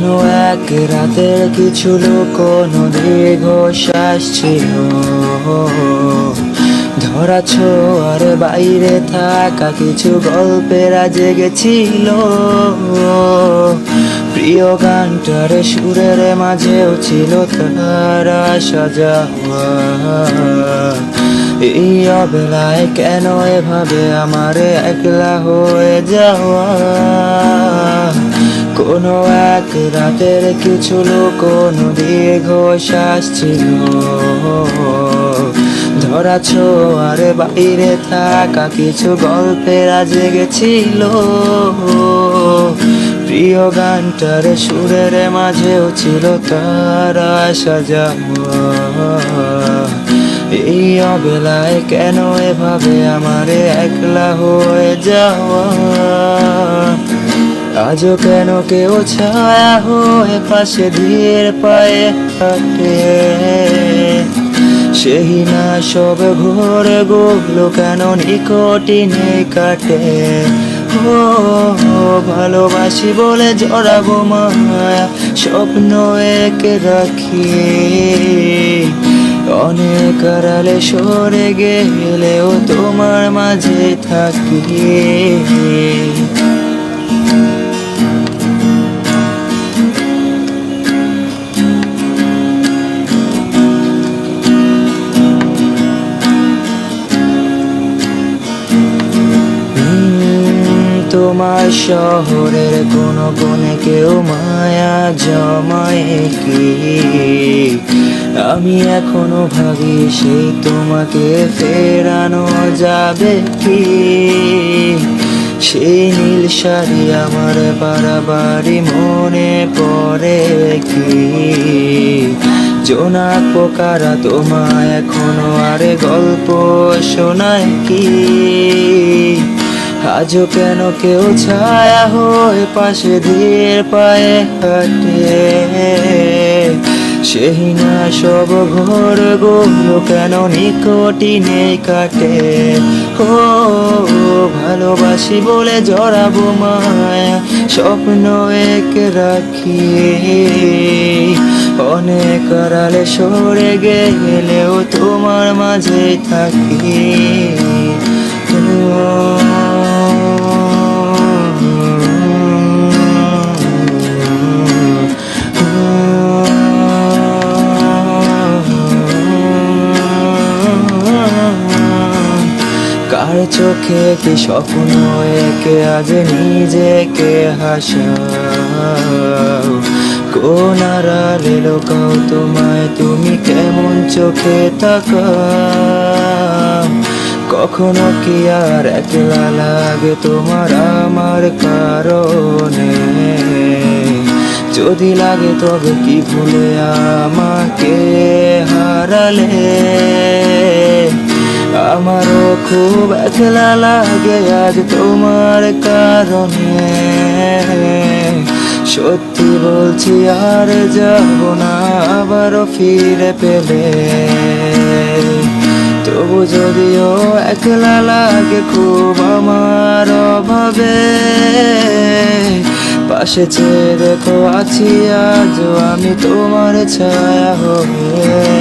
কোনো এক রাতের কিছু লুকোনো দীর্ঘ শ্বাস ছিল, ধরা ছোঁয়ার বাইরে থাকা কিছু গল্পের জেগেছিল। প্রিয় গানটার সুরের মাঝেও ছিল তারা সাজাওয়া। এই অবেলায় কেন এভাবে আমার একলা হয়ে যাওয়া? কোনো এক রাতের কিছু লুকোনো দীর্ঘ শ্বাস ছিল, ধরা ছোঁয়ার বাইরে থাকা কিছু গল্পের জেগেছিল। প্রিয় গানটার সুরের মাঝেও ছিল তারা সাজাওয়া। এই অবেলায় কেন এভাবে আমারে একলা হয়ে যাওয়া? আজও কেন কেউ ছায়া হয়ে পাশে ধীর পায়ে হাঁটে? সেই না সব ঘোরে গুলো কেন নিকটি নেই কাটে? ও ভালোবাসি বলে জড়াবো মায়া, স্বপ্ন একে রাখি। অনেক আড়ালে সরে গেলেও তোমার মাঝে থাকি। তোমার শহরের কোনো কোণে কেউ মায়া জমায় কি? আমি এখনো ভাবি সেই তোমাকে ফেরানো যাবে কি? সেই নীল শাড়ি আমার বাড়াবাড়ি মনে পড়ে কি? জোনাক পোকারা তোমায় এখনো আরে গল্প শোনায় কি? আজও কেন কেউ ছায়া হয়ে পাশে ধীর পায়ে হাঁটে? সেই না সব ঘর গুলো কেন নিকটি নেই কাটে? ও ভালোবাসি বলে জড়াবো মায়া, স্বপ্ন একে রাখি। অনেক আড়ালে সরে গেলেও তোমার মাঝে থাকি। কার চোখে কি স্বপ্ন একে আজ নিজেকে হাসাও? কোন আড়ালে লোকাও তোমায়, তুমি কেমন চোখে তাকাও? কখনো কি আর একলা লাগে তোমার আমার কারণে? যদি লাগে তবে কি ভুলে আমাকে হারালে? আমারও খুব একলা লাগে আজ তোমার কারণে। সত্যি বলছি আর যাব না আবারও ফিরে পেলে। তবু যদিও একলা লাগে খুব আমার অভাবে, পাশে চেয়ে দেখো আছি আজও আমি তোমার ছায়া হয়ে।